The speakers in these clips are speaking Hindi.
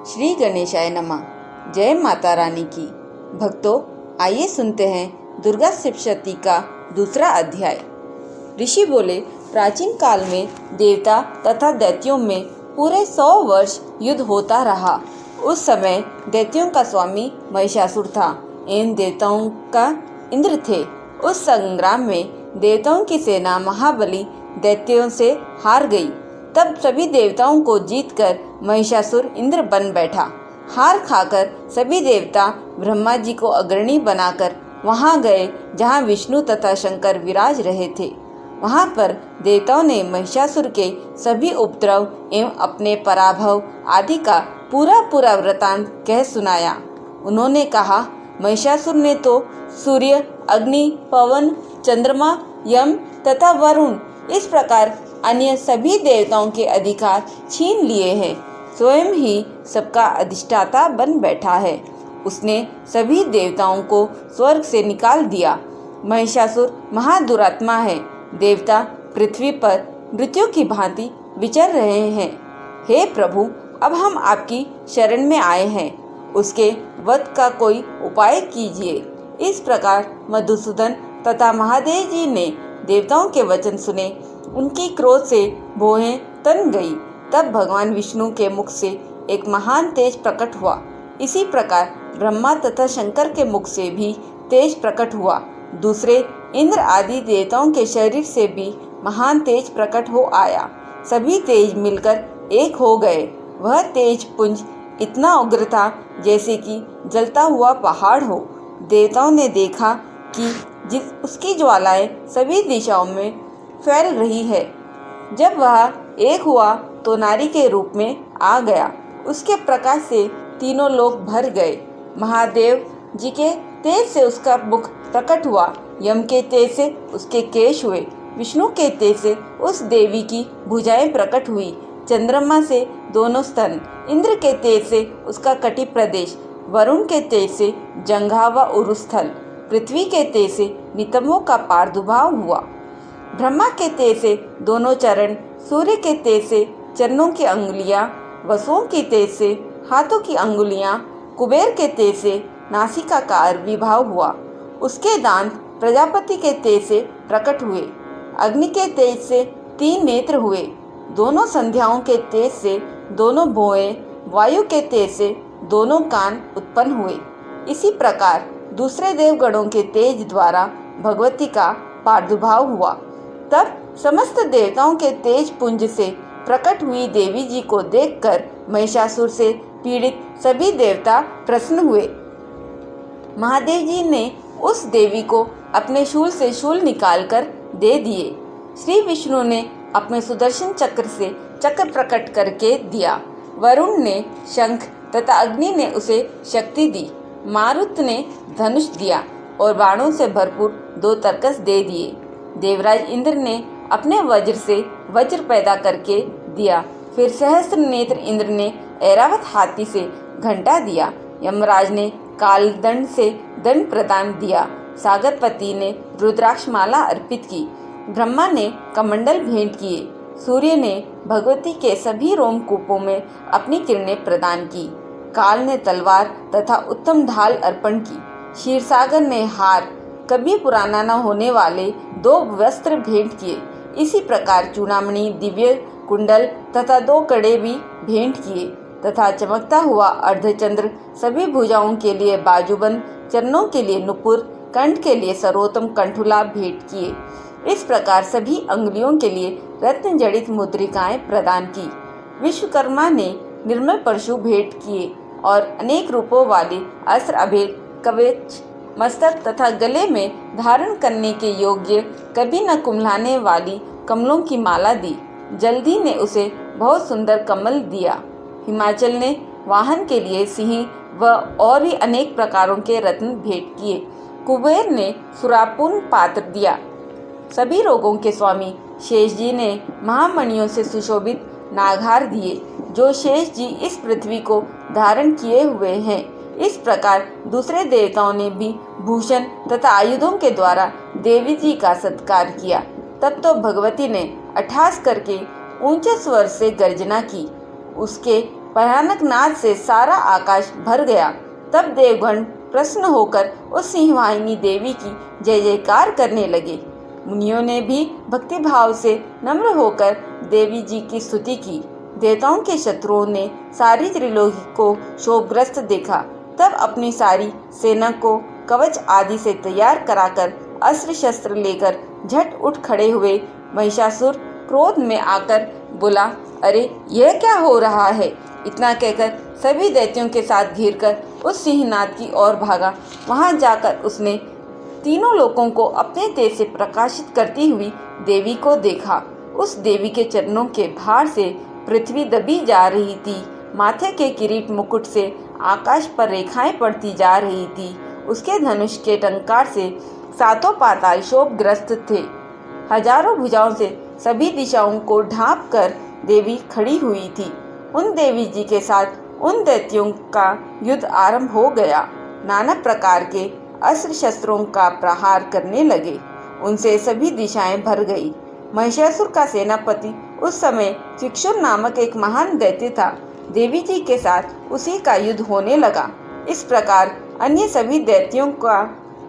श्री गणेशाय नमः। जय माता रानी की। भक्तों, आइए सुनते हैं दुर्गा सप्तशती का दूसरा अध्याय। ऋषि बोले, प्राचीन काल में देवता तथा दैत्यों में पूरे 100 वर्ष युद्ध होता रहा। उस समय दैत्यों का स्वामी महिषासुर था, इन देवताओं का इंद्र थे। उस संग्राम में देवताओं की सेना महाबली दैत्यों से हार गई। तब सभी देवताओं को जीतकर महिषासुर इंद्र बन बैठा। हार खाकर सभी देवता ब्रह्मा जी को अग्रणी बनाकर वहां गए जहां विष्णु तथा शंकर विराज रहे थे। वहां पर देवताओं ने महिषासुर के सभी उपद्रव एवं अपने पराभव आदि का पूरा वृतांत कह सुनाया। उन्होंने कहा, महिषासुर ने तो सूर्य, अग्नि, पवन, चंद्रमा, यम तथा वरुण इस प्रकार अन्य सभी देवताओं के अधिकार छीन लिए हैं। स्वयं ही सबका अधिष्ठाता बन बैठा है। उसने सभी देवताओं को स्वर्ग से निकाल दिया। महिषासुर महादुरात्मा है। देवता पृथ्वी पर मृत्यु की भांति विचर रहे हैं। हे प्रभु, अब हम आपकी शरण में आए हैं। उसके वध का कोई उपाय कीजिए। इस प्रकार मधुसूदन तथा महादेव जी ने देवताओं के वचन सुने। उनकी क्रोध से भौहें तन गई। तब भगवान विष्णु के मुख से एक महान तेज प्रकट हुआ। इसी प्रकार ब्रह्मा तथा शंकर के मुख से भी तेज प्रकट हुआ। दूसरे इंद्र आदि देवताओं के शरीर से भी महान तेज प्रकट हो आया। सभी तेज मिलकर एक हो गए। वह तेज पुंज इतना उग्र था जैसे कि जलता हुआ पहाड़ हो। देवताओं ने देखा कि उसकी ज्वालाएं सभी दिशाओं में फैल रही है। जब वह एक हुआ तो नारी के रूप में आ गया। उसके प्रकाश से तीनों लोक भर गए। महादेव जी के तेज से उसका मुख प्रकट हुआ। यम के तेज से उसके केश हुए। विष्णु के तेज से उस देवी की भुजाएं प्रकट हुई। चंद्रमा से दोनों स्तन, इंद्र के तेज से उसका कटि प्रदेश, वरुण के तेज से जंघा व उरुस्थल, पृथ्वी के तेज से नितंबों का प्रादुर्भाव हुआ। ब्रह्मा के तेज से दोनों चरण, सूर्य के तेज से चरणों की अंगुलियां, वसुओं की तेज से हाथों की अंगुलियां, कुबेर के तेज से नासिका का आविर्भाव हुआ। उसके दांत प्रजापति के तेज से प्रकट हुए। अग्नि के तेज से 3 नेत्र हुए। दोनों संध्याओं के तेज से दोनों भौहें, वायु के तेज से दोनों कान उत्पन्न हुए। इसी प्रकार दूसरे देवगणों के तेज द्वारा भगवती का प्रादुर्भाव हुआ। तब समस्त देवताओं के तेज पुंज से प्रकट हुई देवी जी को देखकर महिषासुर से पीड़ित सभी देवता प्रसन्न हुए। महादेव जी ने उस देवी को अपने शूल से शूल निकालकर दे दिए। श्री विष्णु ने अपने सुदर्शन चक्र से चक्र प्रकट करके दिया। वरुण ने शंख तथा अग्नि ने उसे शक्ति दी। मारुत ने धनुष दिया और बाणों से भरपूर 2 तरकस दे दिए। देवराज इंद्र ने अपने वज्र से वज्र पैदा करके दिया। फिर सहस्त्र नेत्र इंद्र ने ऐरावत हाथी से घंटा दिया। यमराज ने कालदंड से दंड प्रदान दिया। सागरपति ने रुद्राक्ष माला अर्पित की। ब्रह्मा ने कमंडल भेंट किए। सूर्य ने भगवती के सभी रोमकूपों में अपनी किरणें प्रदान की। काल ने तलवार तथा उत्तम ढाल अर्पण की। क्षीरसागर ने हार, कभी पुराना न होने वाले 2 वस्त्र भेंट किए। इसी प्रकार चूड़ामणि, दिव्य कुंडल तथा 2 कड़े भी भेंट किए तथा चमकता हुआ अर्धचंद्र, सभी भुजाओं के लिए बाजूबंद, चरणों के लिए नुपुर, कंठ के लिए सर्वोत्तम कंठुला भेंट किए। इस प्रकार सभी अंगुलियों के लिए रत्न जड़ित मुद्रिकाएं प्रदान की। विश्वकर्मा ने निर्मल परशु भेंट किए और अनेक रूपों वाले अस्त्र, अभेद, कवच, मस्तक तथा गले में धारण करने के योग्य, कभी न कुम्हलाने वाली कमलों की माला दी। जल्दी ने उसे बहुत सुंदर कमल दिया। हिमाचल ने वाहन के लिए सिंह व और भी अनेक प्रकारों के रत्न भेंट किए। कुबेर ने सुरापूर्ण पात्र दिया। सभी रोगों के स्वामी शेष जी ने महामणियों से सुशोभित नागहार दिए, जो शेष जी इस पृथ्वी को धारण किए हुए हैं। इस प्रकार दूसरे देवताओं ने भी भूषण तथा आयुधों के द्वारा देवी जी का सत्कार किया। तब तो भगवती ने अट्टहास करके ऊंचे स्वर से गर्जना की। उसके भयानक नाद से सारा आकाश भर गया। तब देवगण प्रसन्न होकर उस सिंहवाहिनी देवी की जय जयकार करने लगे। मुनियों ने भी भक्तिभाव से नम्र होकर देवी जी की स्तुति की। देवताओं के शत्रुओं ने सारी त्रिलोकी को शोकग्रस्त देखा। तब अपनी सारी सेना को कवच आदि से तैयार कराकर अस्त्र शस्त्र लेकर झट उठ खड़े हुए। महिषासुर क्रोध में आकर बोला, अरे यह क्या हो रहा है? इतना कहकर सभी दैत्यों के साथ घिरकर उस सिंहनाद की ओर भागा। वहां जाकर उसने तीनों लोकों को अपने तेज से प्रकाशित करती हुई देवी को देखा। उस देवी के चरणों के भार से पृथ्वी दबी जा रही थी। माथे के किरीट मुकुट से आकाश पर रेखाएं पड़ती जा रही थी। उसके धनुष के टंकार से सातों पाताल शोभग्रस्त थे। हजारों भुजाओं से सभी दिशाओं को ढांप कर देवी खड़ी हुई थी। उन देवी जी के साथ उन दैत्यों का युद्ध आरंभ हो गया। नाना प्रकार के अस्त्र शस्त्रों का प्रहार करने लगे। उनसे सभी दिशाएं भर गई। महिषासुर का सेनापति उस समय चिक्षुर नामक एक महान दैत्य था। देवी जी के साथ उसी का युद्ध होने लगा। इस प्रकार अन्य सभी दैत्यों का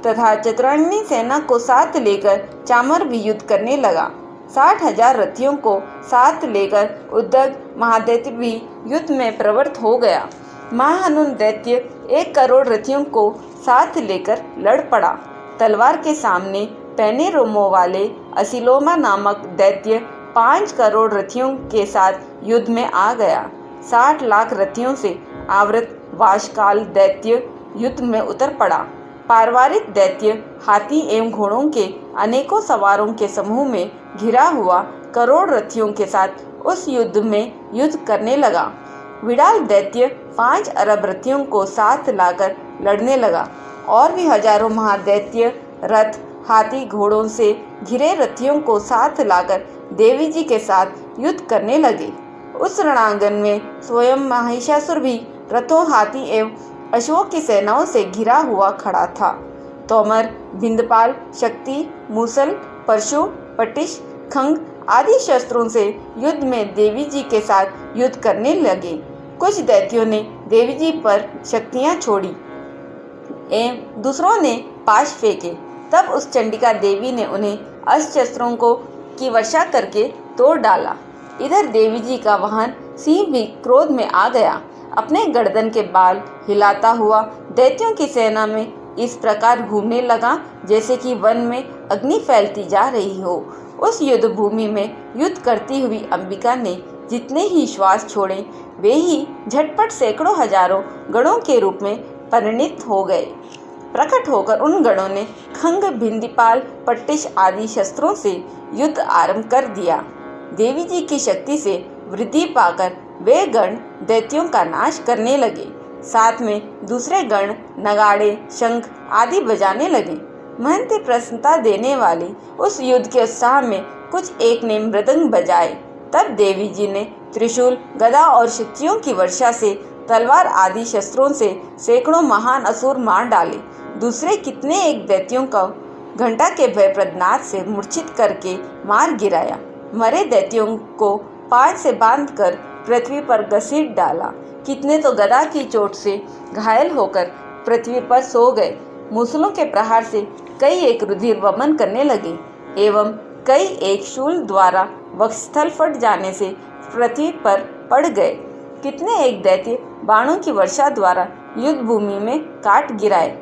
तथा चतुरांगी सेना को साथ लेकर चामर भी युद्ध करने लगा। 60,000 रथियों को साथ लेकर उद्दग महादैत्य भी युद्ध में प्रवृत्त हो गया। महाहनुन दैत्य 1 करोड़ रथियों को साथ लेकर लड़ पड़ा। तलवार के सामने पैने रोमों वाले असिलोमा नामक दैत्य 5 करोड़ रथियों के साथ युद्ध में आ गया। 60 लाख रथियों से आवृत वाशकाल दैत्य युद्ध में उतर पड़ा। पार्वारिक दैत्य हाथी एवं घोड़ों के अनेकों सवारों के समूह में घिरा हुआ करोड़ रथियों के साथ उस युद्ध में युद्ध करने लगा। विडाल दैत्य 5 अरब रथियों को साथ लाकर लड़ने लगा और भी हजारों महादैत्य रथ हाथी घोड़ों से घिरे रथियों को साथ लाकर देवी जी के साथ युद्ध करने लगे। उस रणांगन में स्वयं महिषासुर भी रथों हाथी एवं अश्वों की सेनाओं से घिरा हुआ खड़ा था। तोमर, बिंदपाल, शक्ति, मूसल, परशु, पटिश, खंग आदि शस्त्रों से युद्ध में देवी जी के साथ युद्ध करने लगे। कुछ दैत्यों ने देवी जी पर शक्तियां छोड़ी एवं दूसरों ने पाश फेंके। तब उस चंडिका देवी ने उन्हें अस्त्र शस्त्रों की वर्षा करके तोड़ डाला। इधर देवी जी का वाहन सिंह भी क्रोध में आ गया। अपने गर्दन के बाल हिलाता हुआ दैत्यों की सेना में इस प्रकार घूमने लगा जैसे कि वन में अग्नि फैलती जा रही हो। उस युद्ध भूमि में युद्ध करती हुई अंबिका ने जितने ही श्वास छोड़े वे ही झटपट सैकड़ों हजारों गणों के रूप में परिणित हो गए। प्रकट होकर उन गणों ने खंग, भिंदीपाल, पट्टिश आदि शस्त्रों से युद्ध आरंभ कर दिया। देवी जी की शक्ति से वृद्धि पाकर वे गण दैत्यों का नाश करने लगे। साथ में दूसरे गण नगाड़े, शंख आदि बजाने लगे। महंती प्रसन्नता देने वाली उस युद्ध के उत्साह में कुछ एक ने मृदंग बजाए। तब देवी जी ने त्रिशूल, गदा और शक्तियों की वर्षा से तलवार आदि शस्त्रों से सैकड़ों महान असुर मार डाले। दूसरे कितने एक दैत्यों का घंटा के भयप्रद नाद से मूर्छित करके मार गिराया। मरे दैत्यों को पांच से बांधकर पृथ्वी पर घसीट डाला। कितने तो गदा की चोट से घायल होकर पृथ्वी पर सो गए। मूसलों के प्रहार से कई एक रुधिर वमन करने लगे एवं कई एक शूल द्वारा वक्षस्थल फट जाने से पृथ्वी पर पड़ गए। कितने एक दैत्य बाणों की वर्षा द्वारा युद्ध भूमि में काट गिराए।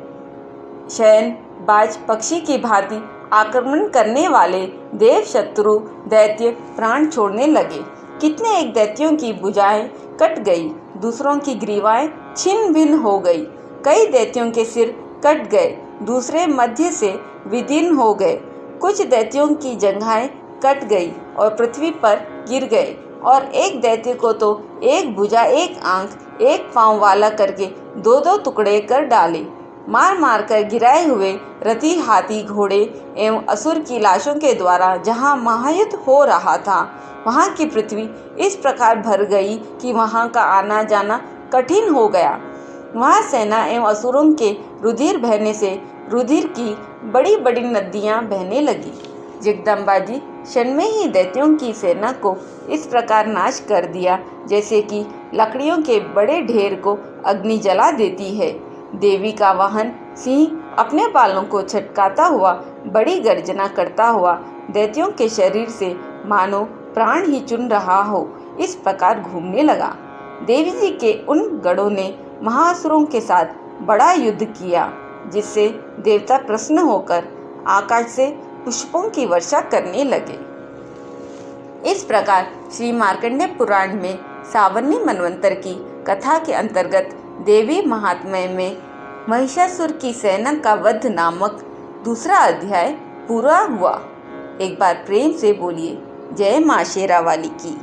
शयन बाज पक्षी की भांति आक्रमण करने वाले देव शत्रु दैत्य प्राण छोड़ने लगे। कितने एक दैत्यों की भुजाएं कट गई, दूसरों की ग्रीवाएं छिन्न भिन्न हो गई। कई दैत्यों के सिर कट गए, दूसरे मध्य से विदीर्ण हो गए। कुछ दैत्यों की जंघाएं कट गई और पृथ्वी पर गिर गए और एक दैत्य को तो एक भुजा, एक आंख, एक पांव वाला करके दो दो टुकड़े कर डाले। मार मार कर गिराए हुए रथी, हाथी, घोड़े एवं असुर की लाशों के द्वारा जहाँ महायुद्ध हो रहा था वहाँ की पृथ्वी इस प्रकार भर गई कि वहाँ का आना जाना कठिन हो गया। वहाँ सेना एवं असुरों के रुधिर बहने से रुधिर की बड़ी बड़ी नदियाँ बहने लगी। जगदम्बा जी क्षण में ही दैत्यों की सेना को इस प्रकार नाश कर दिया जैसे कि लकड़ियों के बड़े ढेर को अग्नि जला देती है। देवी का वाहन सिंह अपने बालों को छटकाता हुआ बड़ी गर्जना करता हुआ दैत्यों के शरीर से मानो प्राण ही चुन रहा हो इस प्रकार घूमने लगा। देवी जी के उन गढ़ों ने महासुरों के साथ बड़ा युद्ध किया, जिससे देवता प्रसन्न होकर आकाश से पुष्पों की वर्षा करने लगे। इस प्रकार श्री मार्कंडेय पुराण में सावर्णी मनवंतर की कथा के अंतर्गत देवी महात्म्य में महिषासुर की सेना का वध नामक दूसरा अध्याय पूरा हुआ। एक बार प्रेम से बोलिए जय मां शेरावाली की।